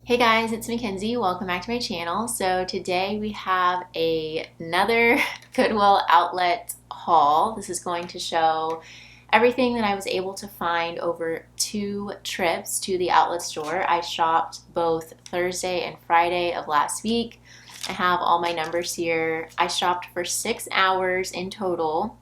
Hey guys, it's Mackenzie. Welcome back to my channel. So today we have another Goodwill outlet haul. This is going to show everything that I was able to find over 2 trips to the outlet store. I shopped both Thursday and Friday of last week. I have all my numbers here. I shopped for 6 hours in total.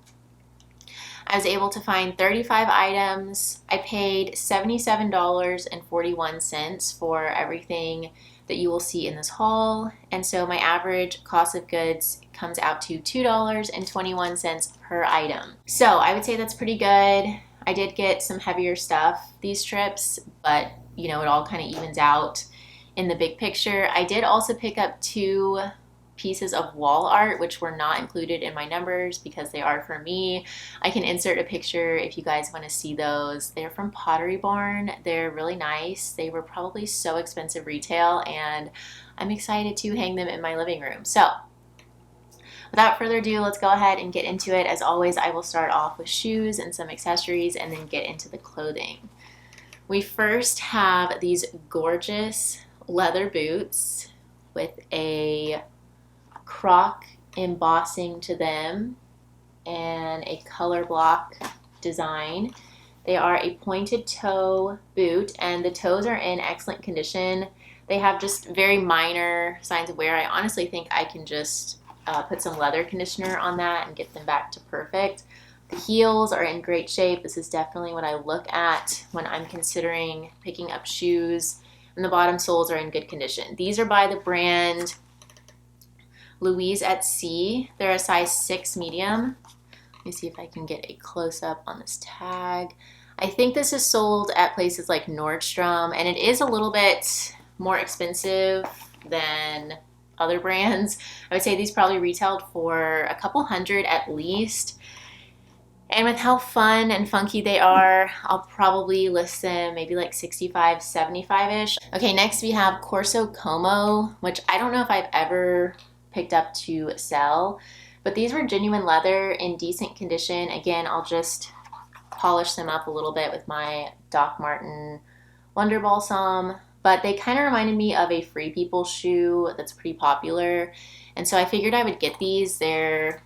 I was able to find 35 items. I paid $77.41 for everything that you will see in this haul. And so my average cost of goods comes out to $2.21 per item. So I would say that's pretty good. I did get some heavier stuff these trips, but it all kind of evens out in the big picture. I did also pick up 2 pieces of wall art, which were not included in my numbers because they are for me. I can insert a picture if you guys want to see those. They're from Pottery Barn. They're really nice. They were probably so expensive retail, and I'm excited to hang them in my living room. So without further ado, let's go ahead and get into it. As always, I will start off with shoes and some accessories and then get into the clothing. We first have these gorgeous leather boots with a croc embossing to them and a color block design. They are a pointed toe boot, and the toes are in excellent condition. They have just very minor signs of wear. I honestly think I can just put some leather conditioner on that and get them back to perfect. The heels are in great shape. This is definitely what I look at when I'm considering picking up shoes. And the bottom soles are in good condition. These are by the brand Louise at Sea. They're a size 6 medium. Let me see if I can get a close-up on this tag. I think this is sold at places like Nordstrom, and it is a little bit more expensive than other brands. I would say these probably retailed for a couple hundred at least. And with how fun and funky they are, I'll probably list them maybe like 65, 75-ish. Okay, next we have Corso Como, which I don't know if I've ever picked up to sell, but these were genuine leather in decent condition. Again, I'll just polish them up a little bit with my Doc Marten Wonder Balsam, but they kind of reminded me of a Free People shoe that's pretty popular, and so I figured I would get these. They're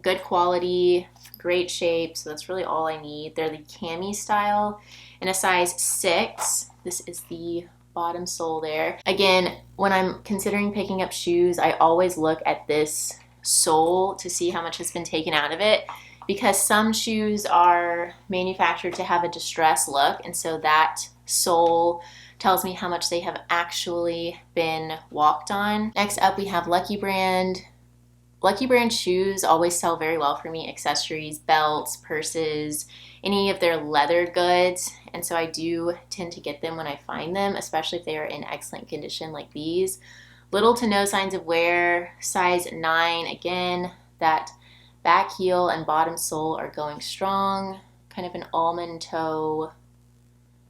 good quality, great shape, so that's really all I need. They're the cami style in a size 6. This is the bottom sole there. Again, when I'm considering picking up shoes, I always look at this sole to see how much has been taken out of it, because some shoes are manufactured to have a distressed look, and so that sole tells me how much they have actually been walked on. Next up, we have Lucky Brand. Lucky Brand shoes always sell very well for me. Accessories, belts, purses, any of their leather goods. And so I do tend to get them when I find them, especially if they are in excellent condition like these. Little to no signs of wear, size 9. Again, that back heel and bottom sole are going strong. Kind of an almond toe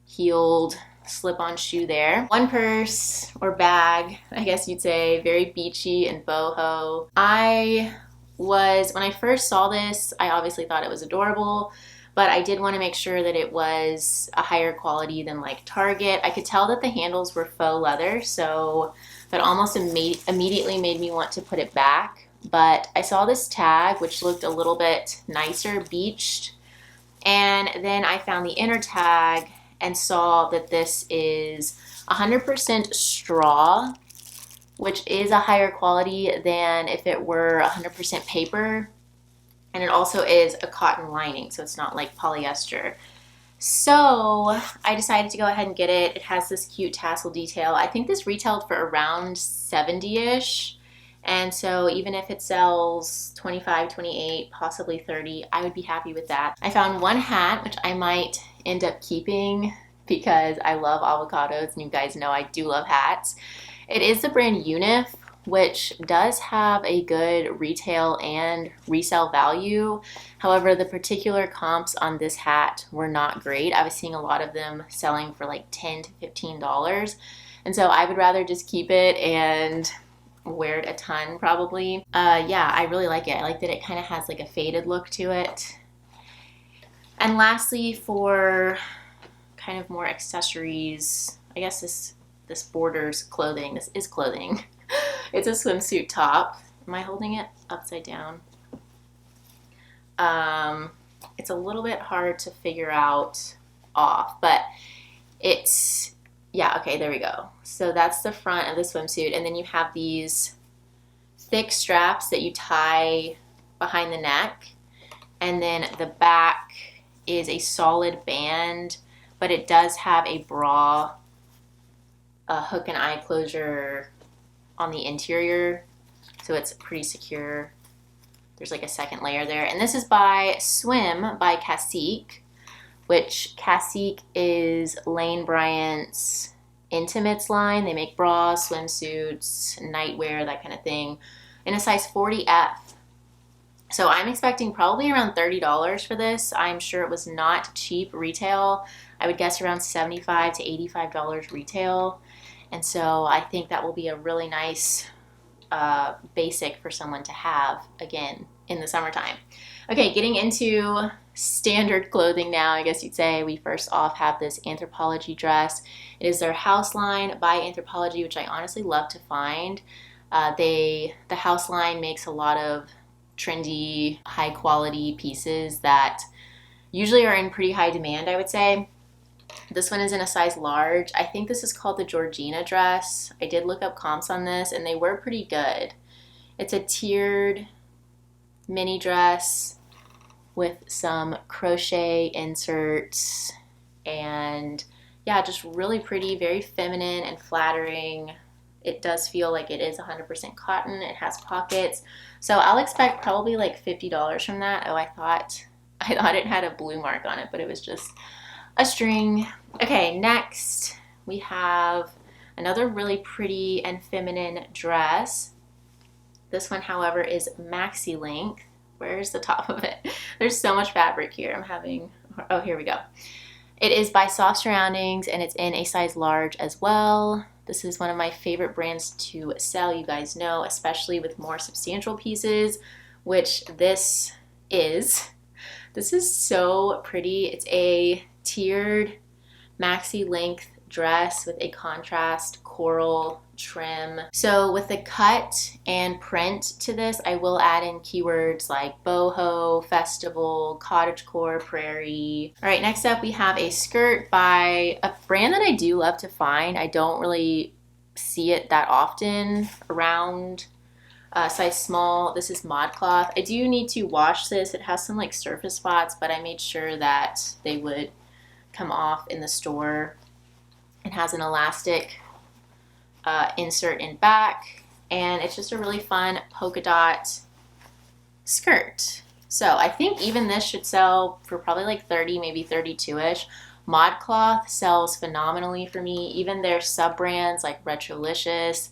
heeled slip-on shoe there. One purse or bag, I guess you'd say, very beachy and boho. When I first saw this, I obviously thought it was adorable, but I did want to make sure that it was a higher quality than like Target. I could tell that the handles were faux leather, so that almost immediately made me want to put it back. But I saw this tag, which looked a little bit nicer, beached, and then I found the inner tag and saw that this is 100% straw, which is a higher quality than if it were 100% paper. And it also is a cotton lining, so it's not like polyester. So I decided to go ahead and get it. It has this cute tassel detail. I think this retailed for around 70-ish. And so even if it sells 25, 28, possibly 30, I would be happy with that. I found one hat, which I might end up keeping because I love avocados, and you guys know I do love hats. It is the brand Unif, which does have a good retail and resale value. However, the particular comps on this hat were not great. I was seeing a lot of them selling for like $10 to $15. And so I would rather just keep it and wear it a ton probably. Yeah, I really like it. I like that it kind of has like a faded look to it. And lastly, for kind of more accessories, I guess this borders clothing. This is clothing. It's a swimsuit top. Am I holding it upside down? It's a little bit hard to figure out off, but it's, yeah, okay, there we go. So that's the front of the swimsuit, and then you have these thick straps that you tie behind the neck, and then the back is a solid band, but it does have a bra, a hook and eye closure on the interior, so it's pretty secure. There's like a second layer there. And this is by Swim by Cacique, which Cacique is Lane Bryant's intimates line. They make bras, swimsuits, nightwear, that kind of thing, in a size 40F. So I'm expecting probably around $30 for this. I'm sure it was not cheap retail. I would guess around $75 to $85 retail. And so I think that will be a really nice basic for someone to have, again, in the summertime. Okay, getting into standard clothing now, I guess you'd say. We first off have this Anthropologie dress. It is their house line by Anthropologie, which I honestly love to find. The house line makes a lot of trendy, high quality pieces that usually are in pretty high demand, I would say. This one is in a size large. I think this is called the Georgina dress. I did look up comps on this and they were pretty good. It's a tiered mini dress with some crochet inserts, and yeah, just really pretty, very feminine and flattering. It does feel like it is 100% cotton. It has pockets. So I'll expect probably like $50 from that. Oh, I thought it had a blue mark on it, but it was just a string. Okay, next we have another really pretty and feminine dress. This one, however, is maxi length. Where's the top of it? There's so much fabric here. Oh, here we go. It is by Soft Surroundings, and it's in a size large as well. This is one of my favorite brands to sell, you guys know, especially with more substantial pieces, which this is. This is so pretty. It's a tiered maxi length dress with a contrast coral trim. So with the cut and print to this, I will add in keywords like boho, festival, cottagecore, prairie. All right, next up we have a skirt by a brand that I do love to find. I don't really see it that often around. Size small. This is ModCloth. I do need to wash this. It has some like surface spots, but I made sure that they would come off in the store. It has an elastic insert in back, and it's just a really fun polka dot skirt. So I think even this should sell for probably like 30, maybe 32-ish. ModCloth sells phenomenally for me. Even their sub brands like Retrolicious,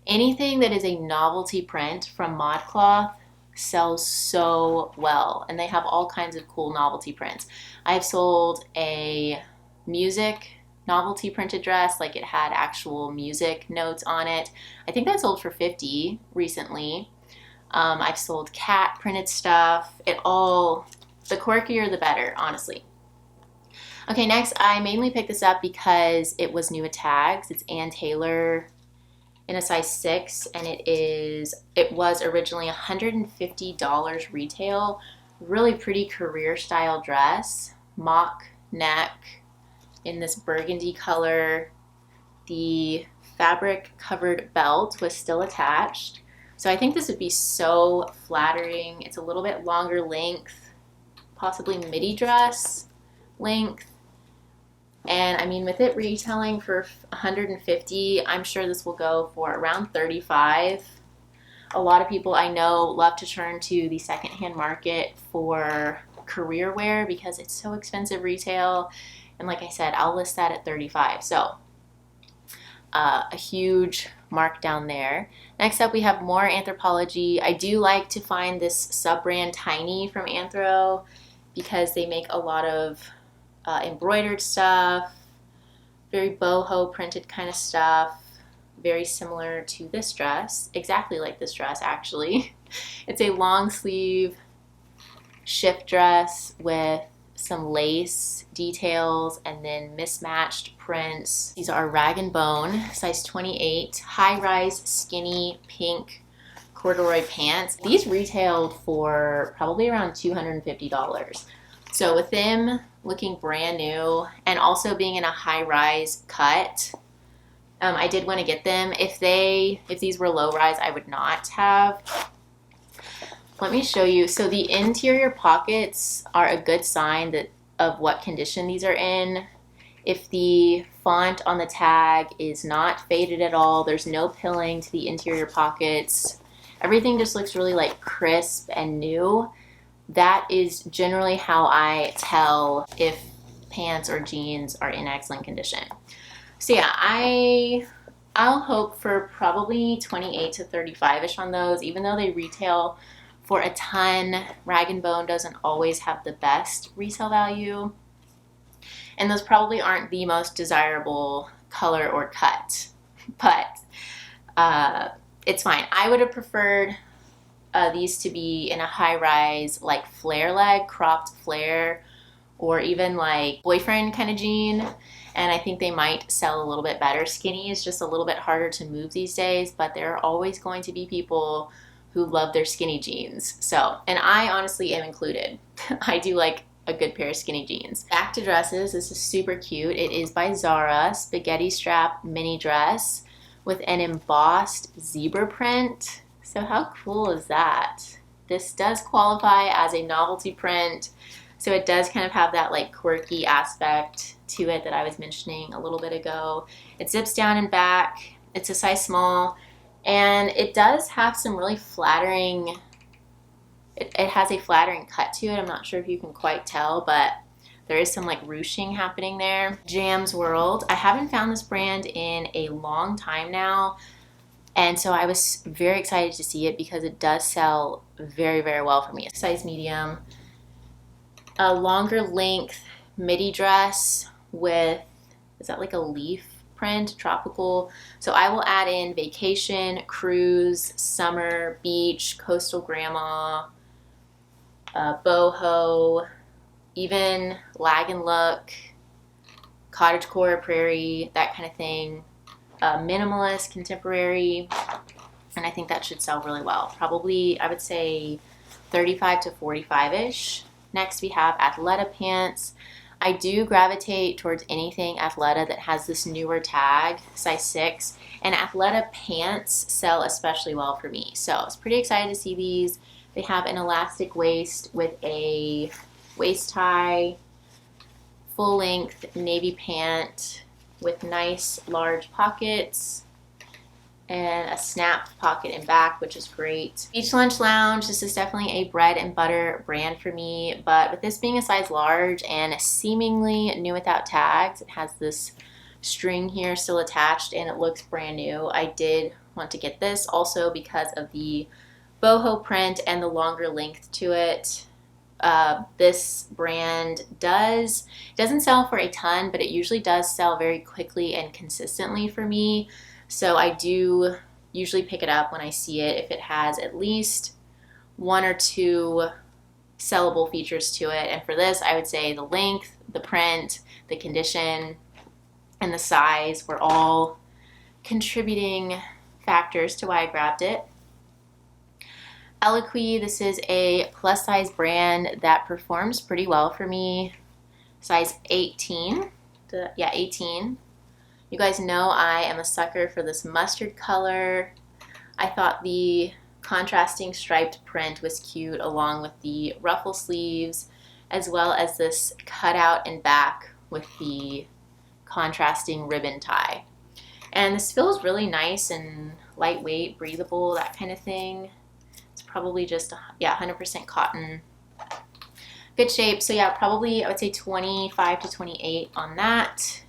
anything that is a novelty print from ModCloth sells so well, and they have all kinds of cool novelty prints. I've sold a music novelty printed dress, like it had actual music notes on it. I think that sold for $50 recently. I've sold cat printed stuff. The quirkier the better, honestly. Okay, next I mainly picked this up because it was new at Tags. It's Ann Taylor in a size 6, and it was originally $150 retail. Really pretty career style dress, mock neck in this burgundy color. The fabric covered belt was still attached, so I think this would be so flattering. It's a little bit longer length, possibly midi dress length. And I mean, with it retailing for $150, I'm sure this will go for around $35. A lot of people I know love to turn to the secondhand market for career wear because it's so expensive retail. And like I said, I'll list that at $35. So a huge markdown there. Next up, we have more Anthropologie. I do like to find this sub-brand Tiny from Anthro because they make a lot of embroidered stuff, very boho printed kind of stuff, very similar to this dress, exactly like this dress actually. It's a long sleeve shift dress with some lace details, and then mismatched prints. These are rag and bone, size 28, high-rise skinny pink corduroy pants. These retailed for probably around $250. So with them looking brand new and also being in a high-rise cut, I did want to get them. If these were low-rise, I would not have. Let me show you. So the interior pockets are a good sign of what condition these are in. If the font on the tag is not faded at all, there's no pilling to the interior pockets, everything just looks really like crisp and new. That is generally how I tell if pants or jeans are in excellent condition. So yeah, I'll hope for probably 28 to 35-ish on those, even though they retail for a ton. Rag and bone doesn't always have the best resale value, and those probably aren't the most desirable color or cut, but it's fine. I would have preferred these to be in a high-rise, like flare leg, cropped flare, or even like boyfriend kind of jean, and I think they might sell a little bit better. Skinny is just a little bit harder to move these days, but there are always going to be people who love their skinny jeans. So, and I honestly am included. I do like a good pair of skinny jeans. Back to dresses. This is super cute. It is by Zara, spaghetti strap mini dress with an embossed zebra print. So how cool is that? This does qualify as a novelty print, so it does kind of have that like quirky aspect to it that I was mentioning a little bit ago. It zips down and back. It's a size small. And it does have some really flattering, it has a flattering cut to it. I'm not sure if you can quite tell, but there is some like ruching happening there. Jam's World. I haven't found this brand in a long time now, and so I was very excited to see it because it does sell very, very well for me. Size medium. A longer length midi dress with, is that like a leaf print, tropical? So I will add in vacation, cruise, summer, beach, coastal grandma, boho, even lag and look, cottagecore, prairie, that kind of thing. Minimalist, contemporary, and I think that should sell really well. Probably, I would say 35 to 45-ish. Next we have Athleta pants. I do gravitate towards anything Athleta that has this newer tag, size 6, and Athleta pants sell especially well for me. So I was pretty excited to see these. They have an elastic waist with a waist tie, full length navy pant with nice large pockets and a snap pocket in back, which is great. Beach Lunch Lounge, this is definitely a bread and butter brand for me, but with this being a size large and seemingly new without tags, it has this string here still attached and it looks brand new. I did want to get this also because of the boho print and the longer length to it. This brand doesn't sell for a ton, but it usually does sell very quickly and consistently for me. So I do usually pick it up when I see it if it has at least one or two sellable features to it. And for this, I would say the length, the print, the condition, and the size were all contributing factors to why I grabbed it. Eloquii, this is a plus size brand that performs pretty well for me. Size 18. 18. You guys know I am a sucker for this mustard color. I thought the contrasting striped print was cute along with the ruffle sleeves, as well as this cutout in back with the contrasting ribbon tie. And this feels really nice and lightweight, breathable, that kind of thing. It's probably just, 100% cotton. Good shape. So yeah, probably I would say 25 to 28 on that.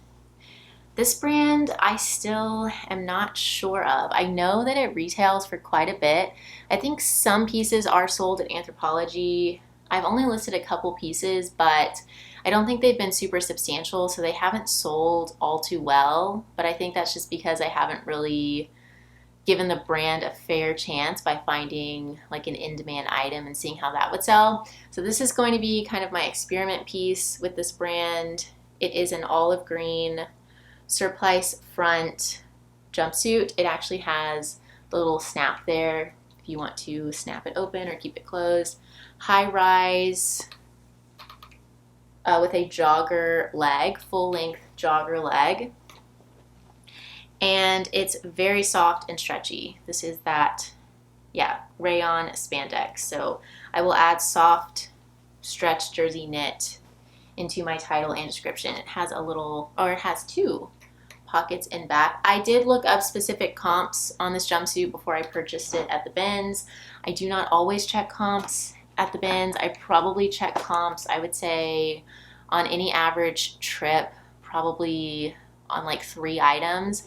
This brand I still am not sure of. I know that it retails for quite a bit. I think some pieces are sold at Anthropologie. I've only listed a couple pieces, but I don't think they've been super substantial, so they haven't sold all too well. But I think that's just because I haven't really given the brand a fair chance by finding like an in-demand item and seeing how that would sell. So this is going to be kind of my experiment piece with this brand. It is an olive green surplice front jumpsuit. It actually has the little snap there if you want to snap it open or keep it closed. High rise with a jogger leg, full length jogger leg. And it's very soft and stretchy. This is that, yeah, rayon spandex. So I will add soft stretch jersey knit into my title and description. It has a little, or it has two pockets in back. I did look up specific comps on this jumpsuit before I purchased it at the bins. I do not always check comps at the bins. I probably check comps, I would say, on any average trip, probably on like 3 items.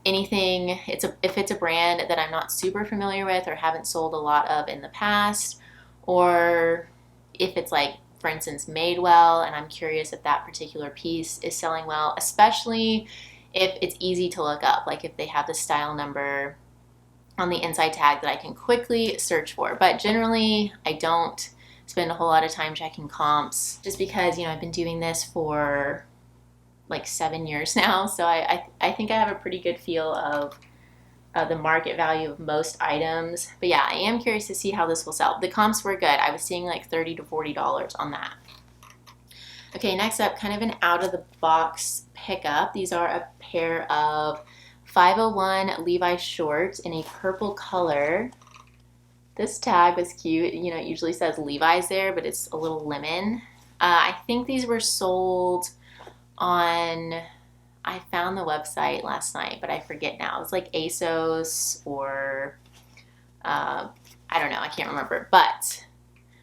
Anything, if it's a brand that I'm not super familiar with or haven't sold a lot of in the past, or if it's like, for instance, Madewell, and I'm curious if that particular piece is selling well, especially if it's easy to look up, like if they have the style number on the inside tag that I can quickly search for. But generally, I don't spend a whole lot of time checking comps just because, you know, I've been doing this for like 7 years now, so I think I have a pretty good feel of the market value of most items. But yeah, I am curious to see how this will sell. The comps were good. I was seeing like $30 to $40 on that. Okay, next up, kind of an out-of-the-box pickup. These are a pair of 501 Levi's shorts in a purple color. This tag was cute. You know, it usually says Levi's there, but it's a little lemon. I think these were sold on, I found the website last night, but I forget now. It's like ASOS or I don't know, I can't remember. But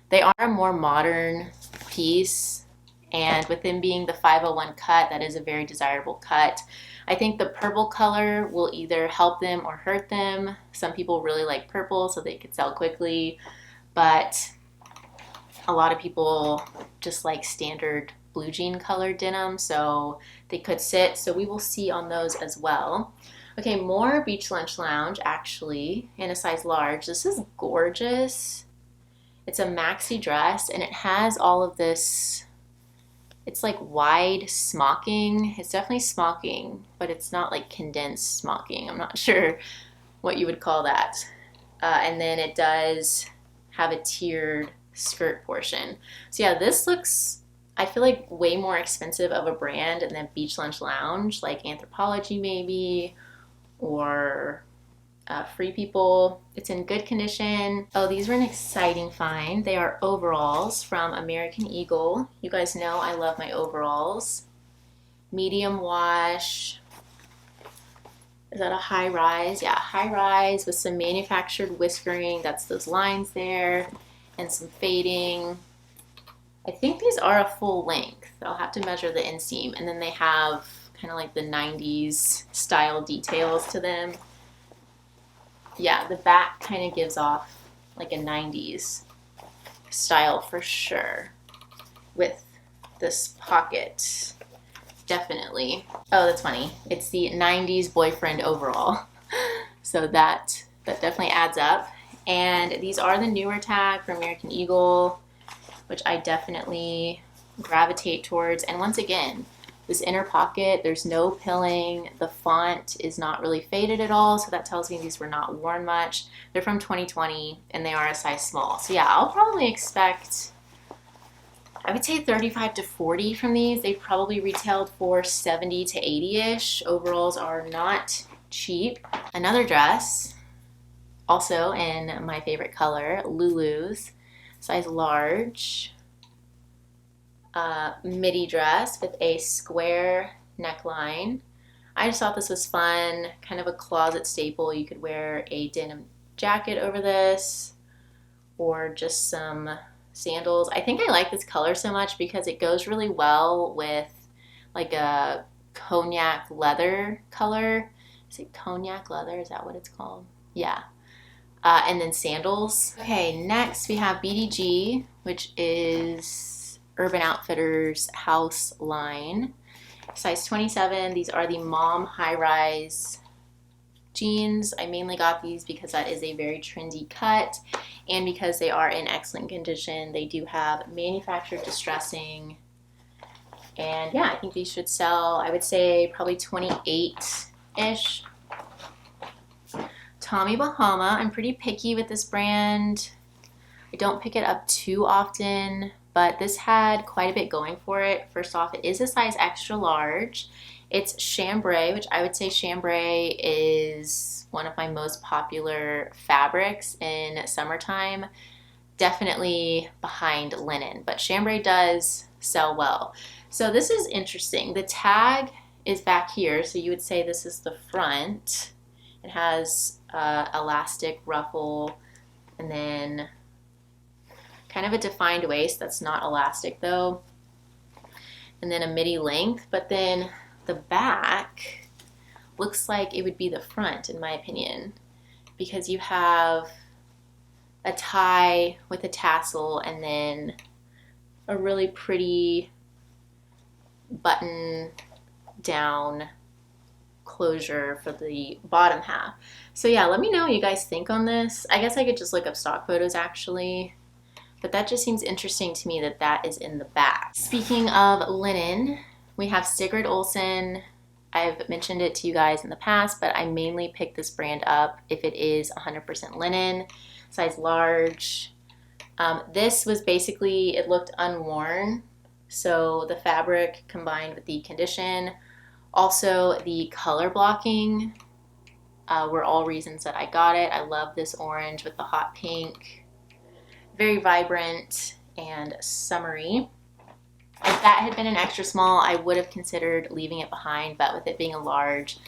they are a more modern piece, and with them being the 501 cut, that is a very desirable cut. I think the purple color will either help them or hurt them. Some people really like purple, so they could sell quickly, but a lot of people just like standard blue jean colored denim, so they could sit. So we will see on those as well. Okay, more Beach Lunch Lounge, actually, in a size large. This is gorgeous. It's a maxi dress, and it has all of this, it's like wide smocking. It's definitely smocking, but it's not like condensed smocking. I'm not sure what you would call that. And then it does have a tiered skirt portion. So yeah, this looks, I feel like, way more expensive of a brand than Beach Lunch Lounge, like Anthropologie maybe, or Free People. It's in good condition. Oh, these were an exciting find. They are overalls from American Eagle. You guys know I love my overalls. Medium wash. Is that a high rise? Yeah, high rise with some manufactured whiskering. That's those lines there, and some fading. I think these are a full length. I'll have to measure the inseam. And then they have kind of like the 90s style details to them. Yeah, the back kind of gives off like a 90s style for sure with this pocket. Definitely. Oh, that's funny. It's the 90s boyfriend overall. So that definitely adds up. And these are the newer tag from American Eagle, which I definitely gravitate towards. And once again, this inner pocket, there's no pilling. The font is not really faded at all, so that tells me these were not worn much. They're from 2020, and they are a size small. So yeah, I'll probably expect, I would say 35 to 40 from these. They probably retailed for 70 to 80-ish. Overalls are not cheap. Another dress, also in my favorite color, Lulu's, size large. Midi dress with a square neckline. I just thought this was fun, kind of a closet staple. You could wear a denim jacket over this, or just some sandals. I think I like this color so much because it goes really well with like a cognac leather color. Is it cognac leather? Is that what it's called? Yeah. And then sandals. Okay, next we have BDG, which is Urban Outfitters house line. Size 27. These are the mom high-rise jeans. I mainly got these because that is a very trendy cut and because they are in excellent condition. They do have manufactured distressing. And yeah, I think these should sell, I would say probably 28-ish. Tommy Bahama. I'm pretty picky with this brand. I don't pick it up too often, but this had quite a bit going for it. First off, it is a size extra large. It's chambray, which I would say chambray is one of my most popular fabrics in summertime. Definitely behind linen, but chambray does sell well. So this is interesting. The tag is back here, so you would say this is the front. It has elastic ruffle and then kind of a defined waist that's not elastic though, and then a midi length, but then the back looks like it would be the front in my opinion, because you have a tie with a tassel and then a really pretty button down closure for the bottom half. So yeah, let me know what you guys think on this. I guess I could just look up stock photos actually, but that just seems interesting to me that that is in the back. Speaking of linen, we have Sigrid Olsen. I've mentioned it to you guys in the past, but I mainly pick this brand up if it is 100% linen, size large. This was basically, it looked unworn, so the fabric combined with the condition, also the color blocking were all reasons that I got it. I love this orange with the hot pink. Very vibrant and summery. If that had been an extra small, I would have considered leaving it behind, but with it being a large,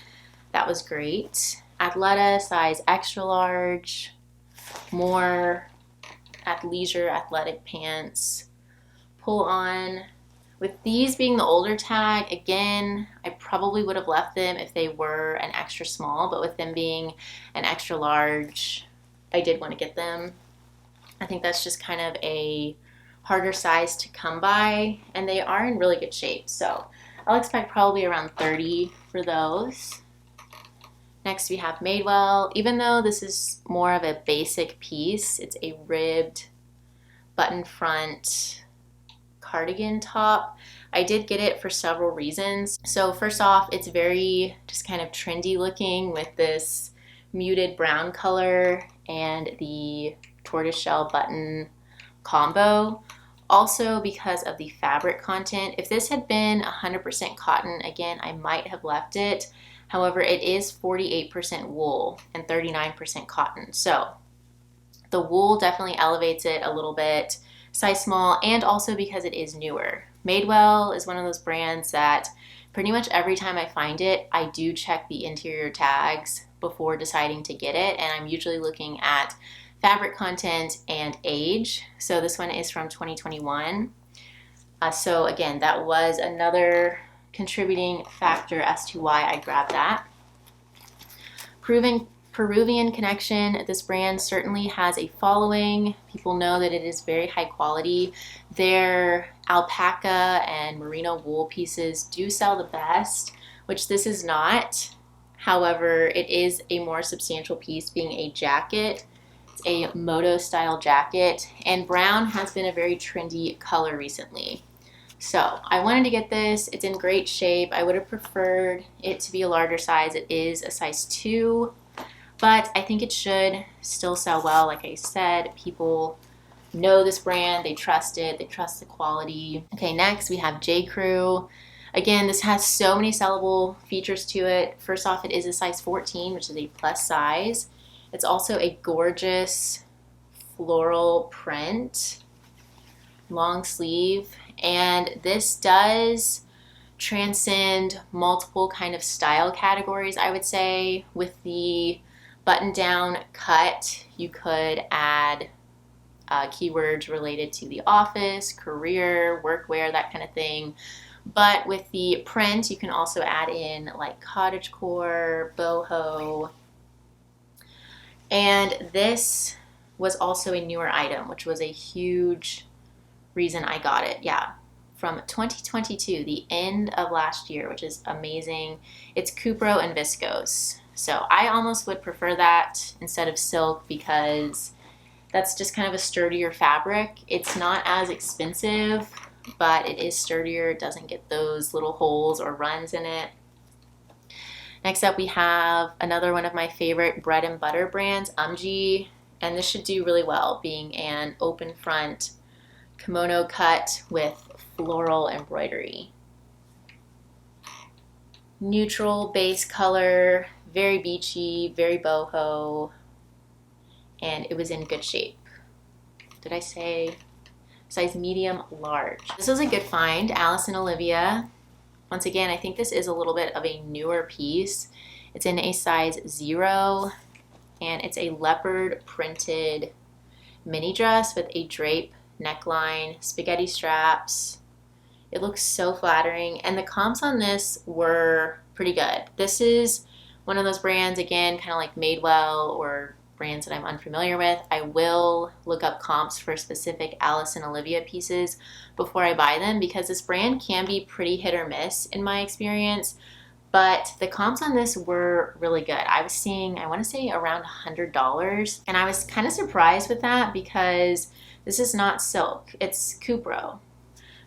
that was great. Athleta, size extra large. More athleisure athletic pants. Pull on. With these being the older tag, again, I probably would have left them if they were an extra small, but with them being an extra large, I did want to get them. I think that's just kind of a harder size to come by, and they are in really good shape. So I'll expect probably around 30 for those. Next we have Madewell. Even though this is more of a basic piece, it's a ribbed button front cardigan top. I did get it for several reasons. So first off, it's very just kind of trendy looking with this muted brown color and the tortoiseshell button combo. Also because of the fabric content. If this had been 100% cotton, again, I might have left it. However, it is 48% wool and 39% cotton. So the wool definitely elevates it a little bit. Size small, and also because it is newer. Madewell is one of those brands that pretty much every time I find it, I do check the interior tags before deciding to get it, and I'm usually looking at fabric content and age. So this one is from 2021. So again, that was another contributing factor as to why I grabbed that. Peruvian connection. This brand certainly has a following. People know that it is very high quality. Their alpaca and merino wool pieces do sell the best, which this is not. However, it is a more substantial piece being a jacket. It's a moto style jacket, and brown has been a very trendy color recently. So I wanted to get this. It's in great shape. I would have preferred it to be a larger size. It is a size 2. But I think it should still sell well. Like I said, people know this brand, they trust it, they trust the quality. Okay, next we have J. Crew. Again, this has so many sellable features to it. First off, it is a size 14, which is a plus size. It's also a gorgeous floral print, long sleeve, and this does transcend multiple kind of style categories, I would say. With the button down cut, you could add keywords related to the office, career, workwear, that kind of thing. But with the print, you can also add in like cottagecore, boho. And this was also a newer item, which was a huge reason I got it. Yeah, from 2022, the end of last year, which is amazing. It's Cupro and viscose. So I almost would prefer that instead of silk because that's just kind of a sturdier fabric. It's not as expensive, but it is sturdier. It doesn't get those little holes or runs in it. Next up, we have another one of my favorite bread and butter brands, Umji, and this should do really well, being an open front kimono cut with floral embroidery. Neutral base color, very beachy, very boho, and it was in good shape. Did I say size medium, large? This was a good find, Alice and Olivia. Once again, I think this is a little bit of a newer piece. It's in a size 0, and it's a leopard printed mini dress with a drape neckline, spaghetti straps. It looks so flattering, and the comps on this were pretty good. This is one of those brands, again, kind of like Madewell or brands that I'm unfamiliar with. I will look up comps for specific Alice and Olivia pieces before I buy them because this brand can be pretty hit or miss in my experience, but the comps on this were really good. I was seeing, I want to say around $100, and I was kind of surprised with that because this is not silk, it's Cupro.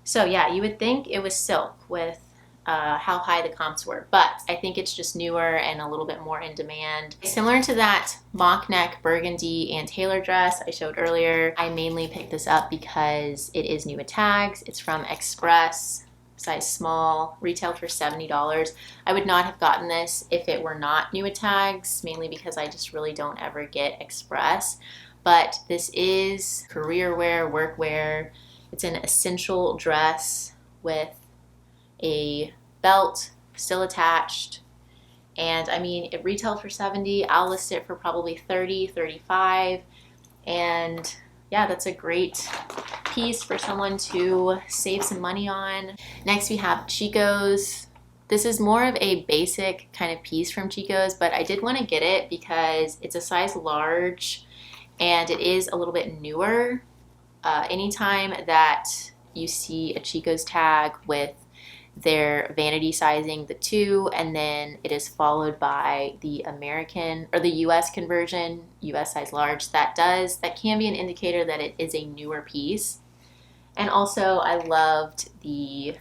So yeah, you would think it was silk with how high the comps were, but I think it's just newer and a little bit more in demand. Similar to that mock neck burgundy and tailor dress I showed earlier, I mainly picked this up because it is new with tags. It's from Express, size small, retailed for $70. I would not have gotten this if it were not new with tags, mainly because I just really don't ever get Express, but this is career wear, work wear. It's an essential dress with a belt still attached, and I mean, it retailed for $70. I'll list it for probably $30, $35, and yeah, that's a great piece for someone to save some money on. Next, we have Chico's. This is more of a basic kind of piece from Chico's, but I did want to get it because it's a size large and it is a little bit newer. Anytime that you see a Chico's tag with their vanity sizing, the 2, and then it is followed by the American or the US conversion, US size large, that can be an indicator that it is a newer piece. And also I loved the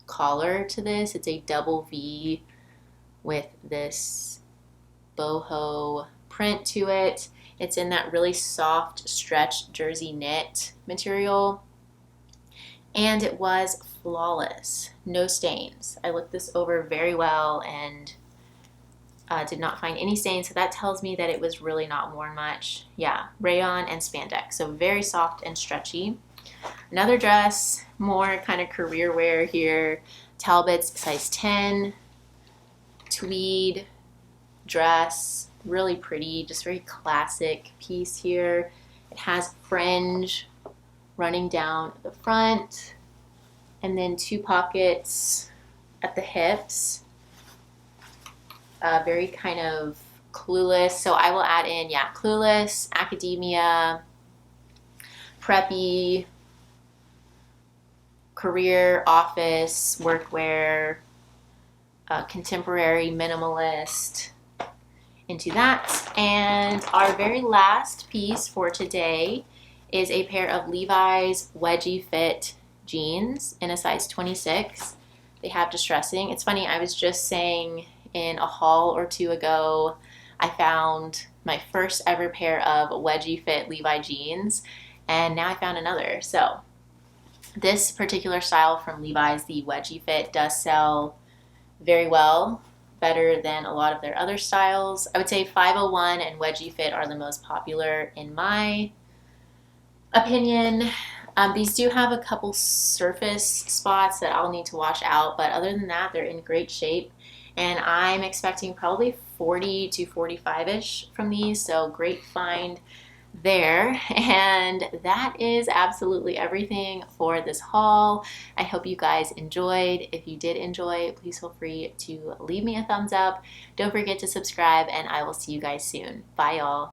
collar to this. It's a double V with this boho print to it. It's in that really soft stretch jersey knit material, and it was flawless, no stains. I looked this over very well and did not find any stains, so that tells me that it was really not worn much. Yeah, rayon and spandex, so very soft and stretchy. Another dress, more kind of career wear here, Talbot's size 10, tweed dress, really pretty, just very classic piece here. It has fringe running down the front, and then 2 pockets at the hips. Very kind of Clueless, so I will add in, yeah, Clueless, academia, preppy, career, office, workwear, contemporary, minimalist, into that. And our very last piece for today is a pair of Levi's wedgie fit jeans in a size 26. They have distressing. It's funny, I was just saying in a haul or 2 ago, I found my first ever pair of wedgie fit Levi jeans, and now I found another. So this particular style from Levi's, the wedgie fit, does sell very well, better than a lot of their other styles. I would say 501 and wedgie fit are the most popular in my opinion. These do have a couple surface spots that I'll need to wash out, but other than that, they're in great shape. And I'm expecting probably 40 to 45-ish from these, so great find there. And that is absolutely everything for this haul. I hope you guys enjoyed. If you did enjoy, please feel free to leave me a thumbs up. Don't forget to subscribe, and I will see you guys soon. Bye, y'all.